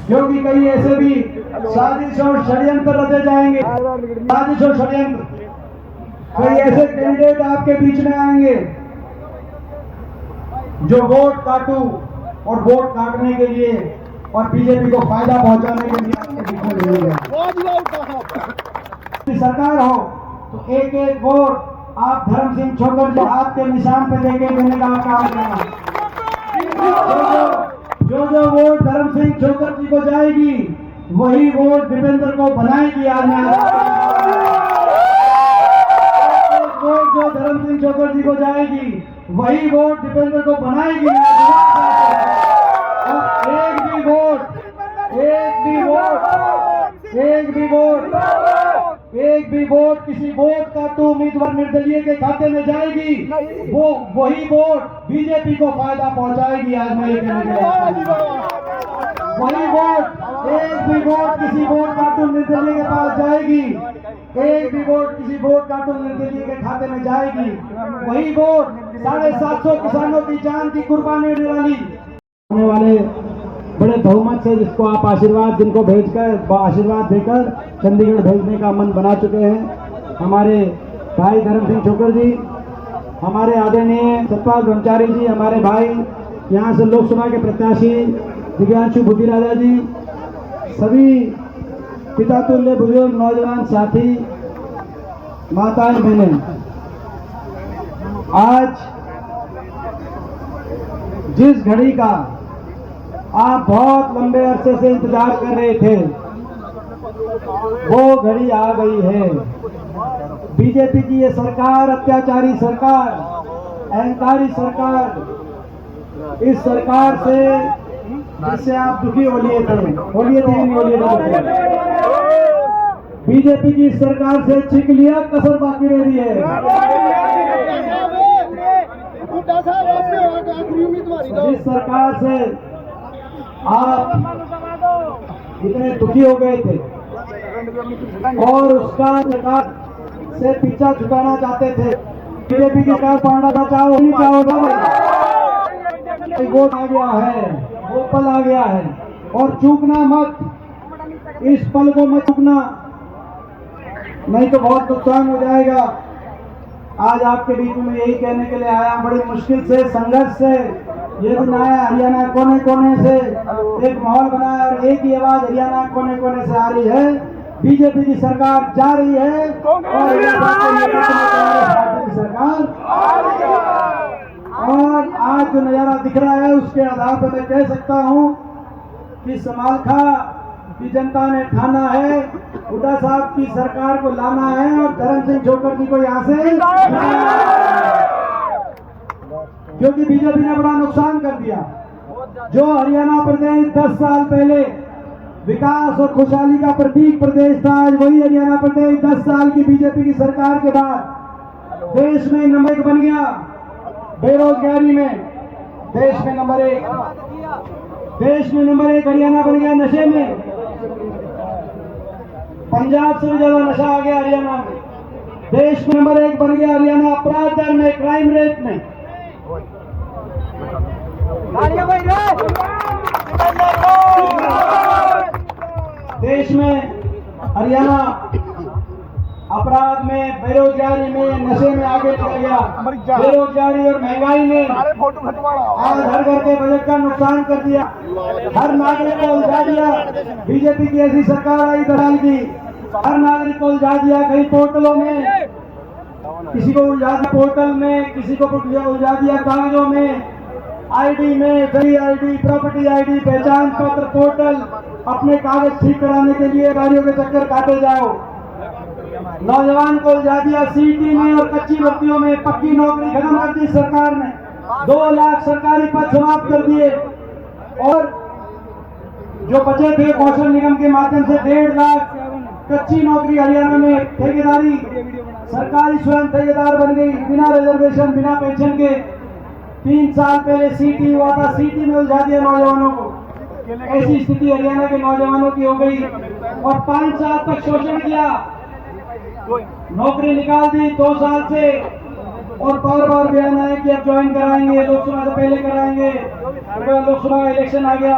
क्योंकि कई ऐसे भी साजिश और षड्यंत्र रचे जाएंगे, साजिश और षड्यंत्र। कई ऐसे कैंडिडेट आपके बीच में आएंगे जो वोट काटू और वोट काटने के लिए और बीजेपी को फायदा पहुंचाने के लिए आपके बीच में मिलेंगे। सरकार हो तो एक एक वोट आप धर्म सिंह छोकर जी हाथ के निशान पे देके देने का काम करना। जो वोट धर्म सिंह छोकर जी को जाएगी वही वोट दीपेंद्र को बनाएगी। आज वोट जो धर्म सिंह छोकर जी को जाएगी वही वोट दीपेंद्र को बनाएगी। और एक भी वोट किसी वोट का तो उम्मीदवार निर्दलीय के खाते में जाएगी, वो वही वोट बीजेपी को फायदा पहुंचाएगी। आज मैं ये कहने के वही वोट, एक भी वोट किसी वोट कार्टून निर्दलीय के पास जाएगी, एक भी वोट किसी वोट कार्टून निर्दलीय के खाते में जाएगी, वही वोट 750 किसानों की जान की कुर्बानी होने वाले बड़े बहुमत से जिसको आप आशीर्वाद जिनको भेजकर आशीर्वाद देकर चंडीगढ़ भेजने का मन बना चुके हैं। हमारे भाई धर्म सिंह छोकर जी, हमारे आदरणीय सतपाल ब्रह्मचारी जी, हमारे भाई यहाँ से लोकसभा के प्रत्याशी दिव्यांशु बुद्धिराजा जी, सभी पिता तुल्य बुजुर्ग नौजवान साथी, माताएं बहनें, आज जिस घड़ी का आप बहुत लंबे अरसे से इंतजार कर रहे थे वो घड़ी आ गई है। बीजेपी की ये सरकार, अत्याचारी सरकार, अहंकारी सरकार, इस सरकार से जिससे आप दुखी होलिए थे नहीं होलिए थे, बीजेपी की इस सरकार से छिक लिया, कसर बाकी रह रही है। जिस सरकार से आप इतने दुखी हो गए थे और उसका सरकार से पीछा छुटाना चाहते थे, बीजेपी की सरकार पांडा बचाओ नहीं चाहो, वोट आ गया है, वो पल आ गया है और चूकना मत, इस पल को मत चूकना, नहीं तो बहुत नुकसान हो जाएगा। आज आपके बीच में यही कहने के लिए आया, बड़ी मुश्किल से संघर्ष से ये बनाया, हरियाणा कोने कोने से एक माहौल बनाया और एक ही आवाज हरियाणा कोने कोने से आ रही है, बीजेपी की सरकार जा रही है और सरकार। और आज जो नजारा दिख रहा है उसके आधार पर मैं कह सकता हूँ कि समालखा की जनता ने ठाना है, हुड्डा साहब की सरकार को लाना है और धर्म सिंह छोकर जी को यहाँ से, क्योंकि बीजेपी ने बड़ा नुकसान कर दिया। जो हरियाणा प्रदेश 10 साल पहले विकास और खुशहाली का प्रतीक प्रदेश था, आज वही हरियाणा प्रदेश 10 साल की बीजेपी की सरकार के बाद देश में नंबर 1 बन गया। बेरोजगारी में देश में नंबर 1, देश में नंबर 1 हरियाणा बन गया। नशे में पंजाब से भी ज्यादा नशा आ गया हरियाणा में, देश में नंबर 1 बन गया हरियाणा। अपराध दर में, क्राइम रेट में देश में हरियाणा अपराध में, बेरोजगारी में, नशे में आगे चला गया। बेरोजगारी और महंगाई ने आज हर घर के बजट का नुकसान कर दिया, हर नागरिक को उलझा दिया। बीजेपी की ऐसी सरकार आई दलाल की, हर नागरिक को उलझा दिया। कहीं पोर्टलों में किसी को उलझा दिया, पोर्टल में किसी को उलझा दिया, कागजों में, आईडी में, फ्री आईडी, प्रॉपर्टी आईडी, पहचान पत्र, पोर्टल, अपने कागज ठीक कराने के लिए गाड़ियों के चक्कर काटे जाओ। नौजवान को उलझा दिया सीटी में और कच्ची भर्तियों में, पक्की नौकरी खत्म कर दी सरकार ने, 2 लाख सरकारी पद समाप्त कर दिए और जो बचे थे कौशल निगम के माध्यम से 1.5 लाख कच्ची नौकरी हरियाणा में ठेकेदारी, सरकारी स्वयं ठेकेदार बन गई, बिना रिजर्वेशन, बिना पेंशन के। 3 साल पहले सीटी हुआ था, सीटी में उलझा दिया नौजवानों को। ऐसी स्थिति हरियाणा के नौजवानों की हो गई और 5 साल तक शोषण किया, नौकरी निकाल दी 2 साल से और बार बयान आए कि अब ज्वाइन कराएंगे, लोकसभा से पहले कराएंगे। लोकसभा का इलेक्शन आ गया,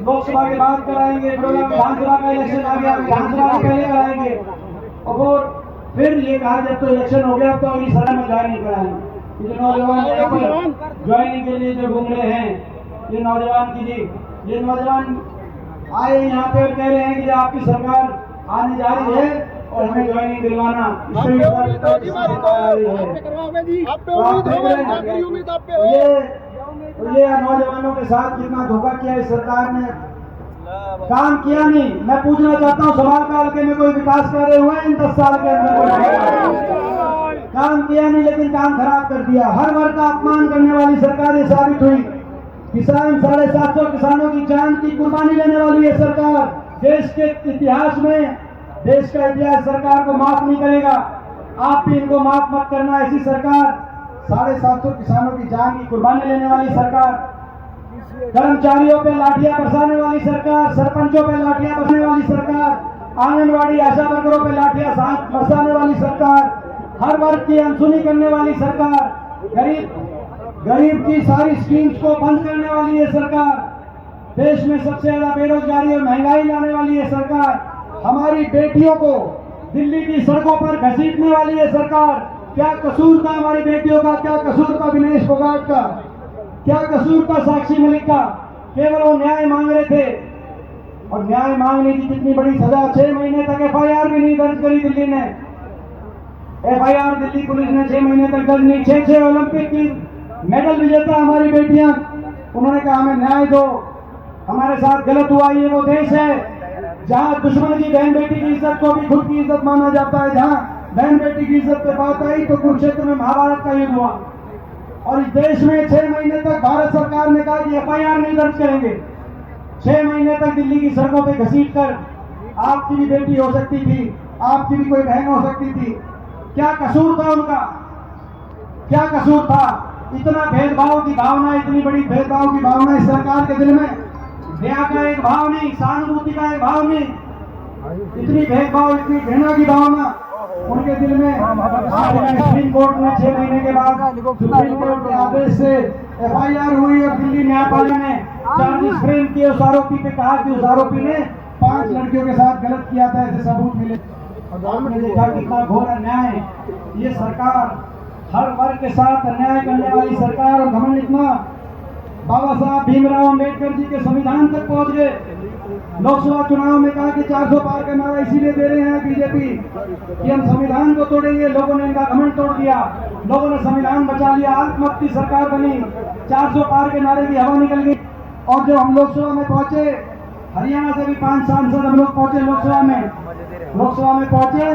लोकसभा के बाद कराएंगे, विधानसभा का इलेक्शन आ गया, विधानसभा के पहले कराएंगे, और फिर ये कहा जब तो इलेक्शन हो गया तो अगली सभा में ज्वाइनिंग कराएंगे। ये नौजवान यहाँ पर ज्वाइनिंग के लिए जो घूम रहे हैं, ये नौजवान कीजिए, ये नौजवान आए यहाँ पे और कह रहे हैं कि आपकी सरकार आने जा रही है और हमें ज्वाइनिंग दिलवाना, ये नौजवानों के साथ कितना धोखा किया इस सरकार ने, काम किया नहीं। मैं पूछना चाहता हूँ, सवाल काल के में कोई विकास कार्य हुए इन 10 साल के अंदर? काम किया नहीं, लेकिन काम खराब कर दिया। हर वर्ग का अपमान करने वाली सरकार ये साबित हुई। किसान 750 किसानों की जान की कुर्बानी लेने वाली ये सरकार देश के इतिहास में, देश का इतिहास सरकार को माफ नहीं करेगा। आप भी इनको माफ मत करना। ऐसी सरकार, 750 किसानों की जान की कुर्बानी लेने वाली सरकार, कर्मचारियों पे लाठियां बरसाने वाली सरकार, सरपंचों पे लाठियां बरसाने वाली सरकार, आंगनबाड़ी आशा वर्करों पे लाठियां बरसाने वाली सरकार, हर वर्ग की अनसुनी करने वाली सरकार, गरीब की सारी स्कीम्स को बंद करने वाली ये सरकार, देश में सबसे ज्यादा बेरोजगारी और महंगाई लाने वाली ये सरकार, हमारी बेटियों को दिल्ली की सड़कों पर घसीटने वाली ये सरकार। क्या कसूर था हमारी बेटियों का? क्या कसूर था विनेश फोगाट का? क्या कसूर था साक्षी मलिक का? केवल वो न्याय मांग रहे थे, और न्याय मांगने की कितनी बड़ी सजा। 6 महीने तक FIR भी नहीं दर्ज करी दिल्ली ने। FIR दिल्ली पुलिस ने 6 महीने तक दर्ज नहीं। 6 ओलंपिक की मेडल विजेता हमारी बेटियां, उन्होंने कहा हमें न्याय दो, हमारे साथ गलत हुआ। ये वो देश है जहां दुश्मन की बहन बेटी की इज्जत को भी खुद की इज्जत माना जाता है। जहां बहन बेटी की इज्जत पे बात आई तो कुरुक्षेत्र में महाभारत का युद्ध हुआ। और इस देश में 6 महीने तक भारत सरकार ने कहा कि FIR नहीं दर्ज करेंगे। 6 महीने तक दिल्ली की सड़कों पे घसीट कर, आपकी भी बेटी हो सकती थी, आपकी भी कोई बहन हो सकती थी। क्या कसूर था उनका? क्या कसूर था? इतना भेदभाव की भावना, इतनी बड़ी भेदभाव की भावना इस सरकार के दिल में, दया का एक भाव नहीं, सहानुभूति का एक भाव नहीं, इतनी भेदभाव, इतनी घृणा की भावना उनके दिल में। आज सुप्रीम कोर्ट ने 6 महीने के बाद सुप्रीम कोर्ट के आदेश से FIR हुई और दिल्ली न्यायपालिका ने चार्जेस फ्रेम किए। उस आरोपी पे कहा कि उस आरोपी ने 5 लड़कियों के साथ गलत किया था, ऐसे सबूत मिले। और आपने देखा कितना घोर अन्याय। ये सरकार हर वर्ग के साथ अन्याय करने वाली सरकार, और घमंड इतना, बाबा साहब भीमराव अंबेडकर जी के संविधान तक पहुंच गए। लोकसभा चुनाव में कहा कि 400 पार का नारा इसीलिए दे रहे हैं बीजेपी कि हम संविधान को तोड़ेंगे। लोगों ने इनका घमंड तोड़ दिया, लोगों ने संविधान बचा लिया, अल्पमत की सरकार बनी, 400 पार के नारे की हवा निकल गई। और जब हम लोकसभा में पहुंचे, हरियाणा से भी 5 सांसद हम लोग पहुंचे लोकसभा में पहुंचे,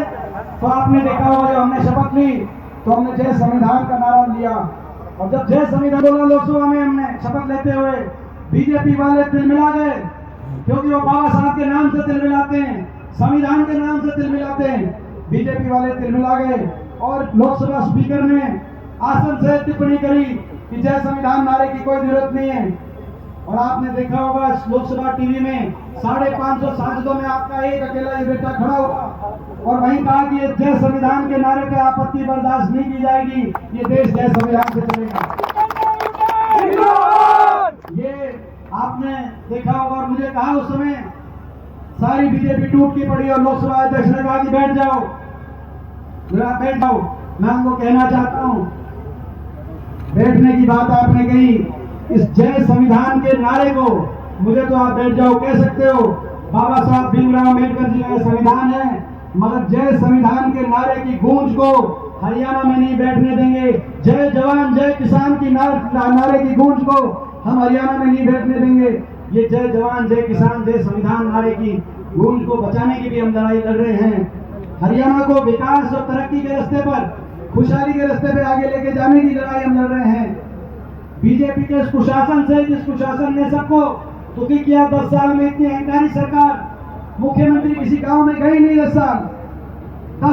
तो आपने देखा होगा जब हमने शपथ ली तो हमने जय संविधान का नारा लिया। और जब जय संविधान बोला लोकसभा में हमने शपथ लेते हुए, बीजेपी वाले दिल मिला गए, क्योंकि वो बाबा साहब के नाम से दिल मिलाते हैं, संविधान के नाम से दिल मिलाते हैं। बीजेपी वाले दिल मिला गए और लोकसभा स्पीकर ने आसन से टिप्पणी करी कि जय संविधान नारे की कोई जरूरत नहीं है। और आपने देखा होगा लोकसभा टीवी में 550 सांसदों में आपका एक अकेला ये बेटा खड़ा हुआ और वहीं कहा कि ये जय संविधान के नारे पे आपत्ति बर्दाश्त नहीं की जाएगी, ये देश जय संविधान से चलेगा। ये आपने देखा होगा। और मुझे कहा उस समय सारी बीजेपी टूट की पड़ी और लोकसभा अध्यक्ष ने कहा कि बैठ जाओ, बैठ जाओ। मैं उनको कहना चाहता हूं, बैठने की बात आपने कही, इस जय संविधान के नारे को मुझे तो आप बैठ जाओ कह सकते हो, बाबा साहब भीमराव अम्बेडकर जी का संविधान है, मगर जय संविधान के नारे की गूंज को हरियाणा में नहीं बैठने देंगे। जय जवान जय किसान की नारे की गूंज को हम हरियाणा में नहीं बैठने देंगे। ये जय जवान जय किसान जय संविधान नारे की गूंज को बचाने की भी हम लड़ाई लड़ रहे हैं। हरियाणा को विकास और तरक्की के रास्ते पर, खुशहाली के रास्ते पर आगे लेके जाने की लड़ाई हम लड़ रहे हैं। बीजेपी के इस कुशासन से, जिस कुशासन ने सबको दुखी किया 10 साल में, इतनी अहंकारी सरकार, मुख्यमंत्री किसी गांव में गई नहीं 10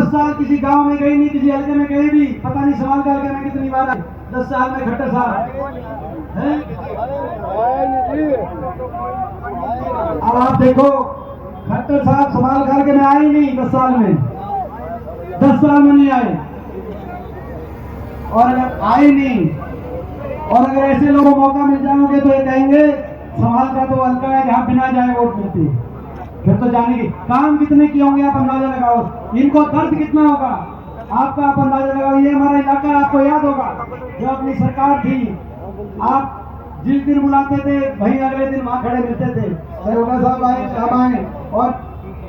साल किसी गांव में गई नहीं, किसी हल्के में गई भी, पता नहीं सवाल का हल्के में कितनी बार आई 10 साल में। खट्टर साहब अब आप देखो, खट्टर साहब सवाल करके में आए नहीं 10 साल में, 10 साल में नहीं आए। और अगर आए नहीं, और अगर ऐसे लोगों को मौका मिल जाओगे तो ये कहेंगे संभाल का तो हल्का है जहाँ बिना जाए वोट मिलती है। फिर तो जाने की काम कितने किए होंगे आप अंदाजा लगाओ, इनको दर्द कितना होगा आपका आप अंदाजा लगाओ। ये हमारा इलाका आपको याद होगा, जो अपनी सरकार थी, आप जिस दिन बुलाते थे वही अगले दिन वहाँ खड़े मिलते थे। दरोगा साहब आए, साहब आए, और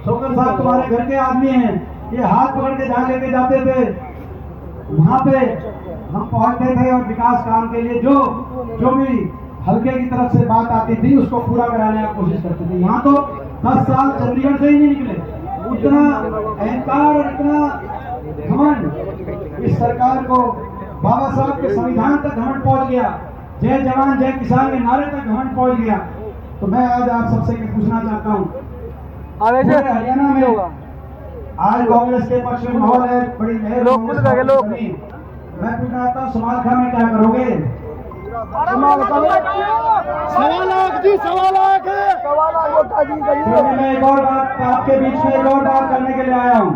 शोकर साहब तुम्हारे घर के आदमी हैं, ये हाथ पकड़ के जहाँ लेके जाते थे वहाँ पे हम पहुँचते थे और विकास काम के लिए जो भी हल्के की तरफ से बात आती थी उसको पूरा कराने की कोशिश करते थे। यहाँ तो 10 साल चंडीगढ़ से ही नहीं निकले, इतना अहंकार और इतना घमंड इस सरकार को, बाबा साहब के संविधान तक घमंड पहुंच गया, जय जवान जय किसान के नारे तक घमंड पहुंच गया। तो मैं आज आप सबसे पूछना चाहता हूँ, हरियाणा में आज कांग्रेस के पक्ष में माहौल है, बड़ी लहर बनी। मैं पूछना चाहता हूँ समालखा में क्या करोगे? मैं एक और बात आपके बीच में एक और बात करने के लिए आया हूँ,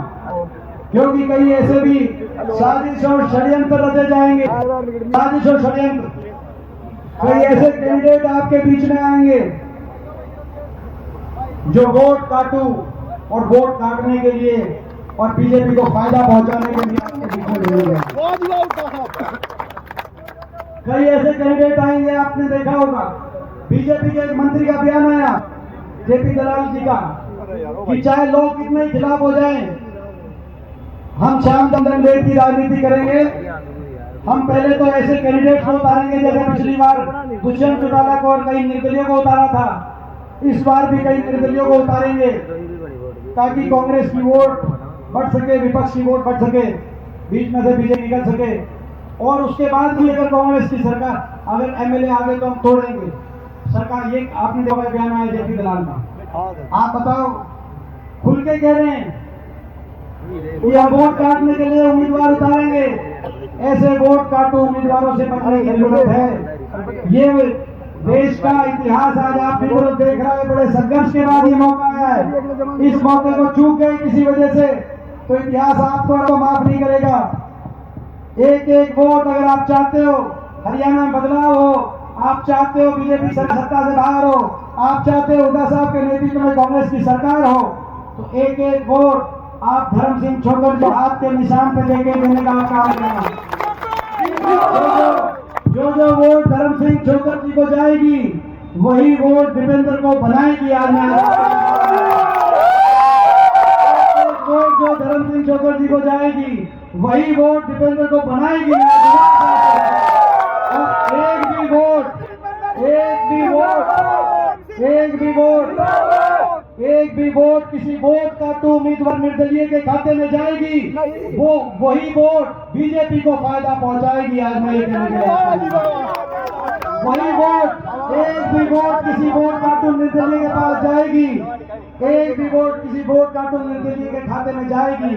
क्योंकि कई ऐसे भी साजिश और षड्यंत्र रचे जाएंगे, साजिश और षड्यंत्र, कई ऐसे कैंडिडेट आपके बीच में आएंगे जो वोट काटू और वोट काटने के लिए और बीजेपी को फायदा पहुंचाने के लिए आपके बीच में मिलेंगे। कई ऐसे कैंडिडेट आएंगे, आपने देखा होगा बीजेपी के एक मंत्री का बयान आया जेपी दलाल जी का कि चाहे लोग कितने ही खिलाफ हो जाएं, हम श्याम चंद्र देव की राजनीति करेंगे। हम पहले तो ऐसे कैंडिडेट को उतारेंगे जैसे पिछली बार दुष्यंत चौटाला को और कई निर्दलियों को उतारा था, इस बार भी कई निर्दलियों को उतारेंगे ताकि कांग्रेस की वोट बढ़ सके, विपक्ष की वोट बढ़ सके, बीच में से बीजेपी निकल सके। और उसके बाद भी अगर कांग्रेस की सरकार अगर एमएलए आ गए तो हम तोड़ेंगे सरकार। ये आपने देखा बयान आया जेपी दलाल का, आप बताओ, खुल के कह रहे हैं कि हम वोट काटने के लिए उम्मीदवार उतारेंगे। ऐसे वोट काटो उम्मीदवारों से बचने की जरूरत है। ये देश का इतिहास आज आप भी देख रहे हैं, बड़े संघर्ष के बाद ये मौका आया है। इस मौके को चूक गए किसी वजह से तो इतिहास आपको माफ नहीं करेगा। एक एक वोट अगर आप चाहते हो हरियाणा में बदलाव हो, आप चाहते हो बीजेपी सत्ता से बाहर हो, आप चाहते हो हुड्डा साहब के नेतृत्व में कांग्रेस की सरकार हो, तो एक एक वोट आप धर्म सिंह छोकर जो हाथ के निशान पे देके देने का काम करना। जो वोट धर्म सिंह छोकर जी को जाएगी वही वोट दीपेंद्र को बनाएगी। आज मैं वोट जो धर्म सिंह छोकर जी को जाएगी वही वोट दीपेंद्र को बनाएगी। और एक भी वोट किसी वोट काटू उम्मीदवार निर्दलीय के खाते में जाएगी, वो वही वोट बीजेपी को फायदा पहुंचाएगी। आज मैं ये कहने के वही वोट, एक भी वोट किसी वोट काटू निर्दलीय के पास जाएगी, एक भी वोट किसी वोट काटू निर्दलीय के खाते में जाएगी,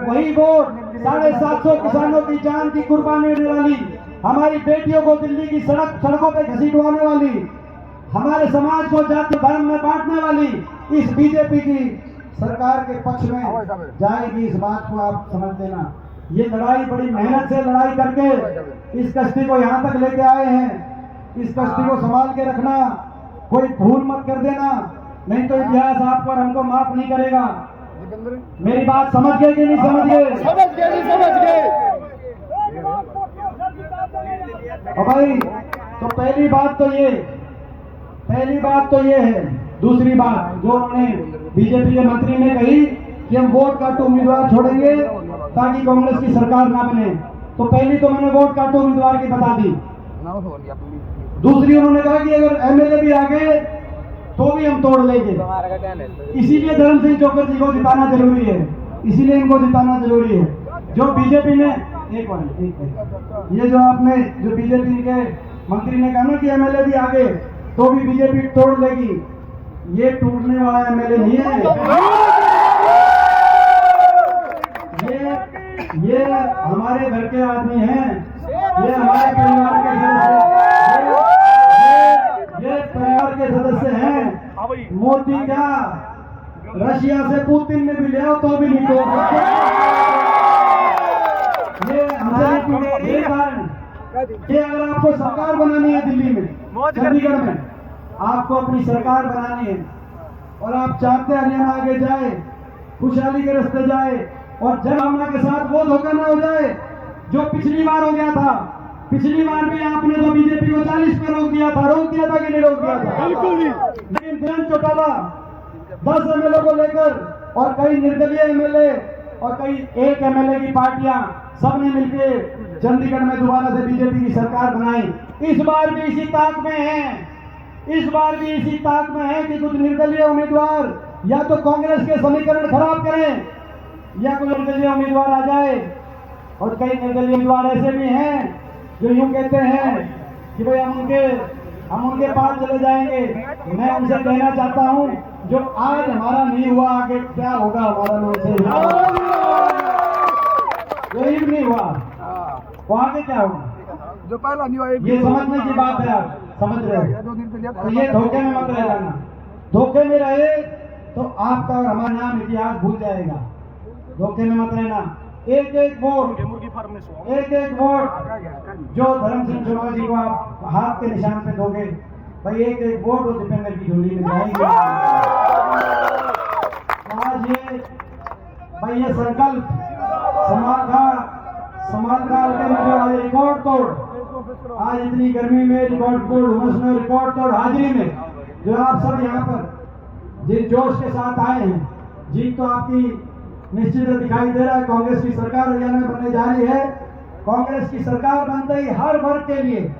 वही वोट 750 किसानों की जान की कुर्बानी देने वाली, हमारी बेटियों को दिल्ली की सड़कों पे घसीटवाने वाली, हमारे समाज को जाति धर्म में बांटने वाली इस बीजेपी की सरकार के पक्ष में जाएगी। इस बात को आप समझ लेना। ये लड़ाई बड़ी मेहनत से लड़ाई करके इस कश्ती को यहाँ तक लेके आए हैं। इस कश्ती को संभाल के रखना, कोई भूल मत कर देना, नहीं तो इतिहास आपको और हमको माफ नहीं करेगा। मेरी बात समझ गए कि नहीं समझ गए? समझ गए। भाई तो पहली बात तो ये है। दूसरी बात जो उन्होंने बीजेपी के मंत्री ने कही कि हम वोट काटू उम्मीदवार छोड़ेंगे ताकि कांग्रेस की सरकार ना बने, तो पहली तो मैंने वोट काटू उम्मीदवार की बता दी। दूसरी उन्होंने कहा कि अगर एमएलए भी आ गए तो भी हम तोड़ लेंगे। इसीलिए धर्म सिंह छोकर जी को जिताना जरूरी है, इसीलिए इनको जिताना जरूरी है। जो बीजेपी ने ये जो बीजेपी के मंत्री ने कहा ना कि एमएलए भी आ गए तो भी बीजेपी तोड़ लेगी, ये टूटने वाला एमएलए नहीं है। ये हमारे घर के आदमी हैं, ये हमारे परिवार के सदस्य, ये परिवार के सदस्य हैं। मोदी क्या रशिया से पुतिन ने भी ले आओ तो भी नहीं तोड़ सकते। ये हमसे ये कारण कि अगर आपको सरकार बनानी है दिल्ली में, चंडीगढ़ में, आपको अपनी सरकार बनानी है और आप चाहते हैं हरियाणा आगे जाए, खुशहाली के रास्ते जाए और जन भावना के साथ वो धोखा न हो जाए जो पिछली बार हो गया था। पिछली बार भी आपने तो बीजेपी को 40 पे रोक दिया था कि नहीं रोक दिया था? बिल्कुल नहीं। लेकिन दुष्यंत चौटाला 10 एमएलए को लेकर और कई निर्दलीय एमएलए और कई एक एमएलए की पार्टियां सबने मिलकर चंडीगढ़ में दोबारा से बीजेपी की सरकार बनाई। इस बार भी इसी ताक में है, इस बार भी इसी ताक में है कि कुछ निर्दलीय उम्मीदवार या तो कांग्रेस के समीकरण खराब करें या कोई निर्दलीय उम्मीदवार आ जाए। और कई निर्दलीय उम्मीदवार ऐसे भी हैं जो यूं कहते हैं कि भाई हम उनके पास चले जाएंगे। मैं उनसे कहना चाहता हूं जो आज हमारा नहीं हुआ आगे क्या होगा हमारा लोग से यही भी नहीं हुआ वो आगे क्या होगा जो पहला नहीं हुआ ये समझने की बात है। आप समझ रहे हो? तो ये धोखे में मत रह जाना। धोखे में रहे तो आपका और हमारा नाम इतिहास भूल जाएगा। धोखे में मत रहना। एक एक वोट जो धर्म सिंह चौटाला जी को आप हाथ के निशान पे दोगे, भाई एक एक वोट वो दीपेंद्र की झोली में जाएंगे। आज ये संकल्प समाज काल के मतलब आज रिकॉर्ड तोड़, आज इतनी गर्मी में रिकॉर्ड तोड़, उमस में रिकॉर्ड तोड़ हाजिरी में जो आप सब यहाँ पर जिस जोश के साथ आए हैं, जीत तो आपकी निश्चित दिखाई दे रहा है। कांग्रेस की सरकार हरियाणा में बनने जा रही है। कांग्रेस की सरकार बनते ही हर वर्ग के लिए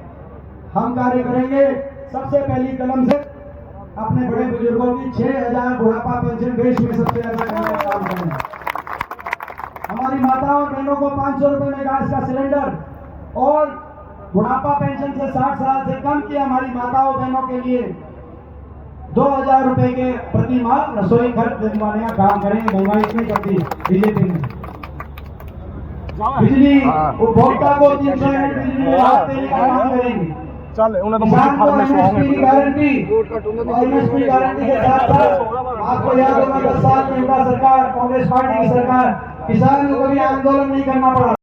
हम कार्य करेंगे। सबसे पहली कलम से अपने बड़े बुजुर्गों की 6000 बुढ़ापा पेंशन देश में सबसे ज्यादा करने का काम करेंगे। हमारी माताओं और बहनों को 500 रुपए में गैस का सिलेंडर और बुढ़ापा पेंशन से 60 साल से कम की हमारी माताओं बहनों के लिए 2000 रुपए के प्रति माह रसोई घर दिलवाने का काम करेंगे। महंगाई इतनी करती बीजेपी में। बिजली उपभोक्ता को 300 यूनिट बिजली राहत देने का काम करेंगे। एमएसपी गारंटी के साथ साथ आपको याद होगा 10 साल में इंदिरा सरकार, कांग्रेस पार्टी की सरकार, किसानों को भी आंदोलन नहीं करना पड़ा।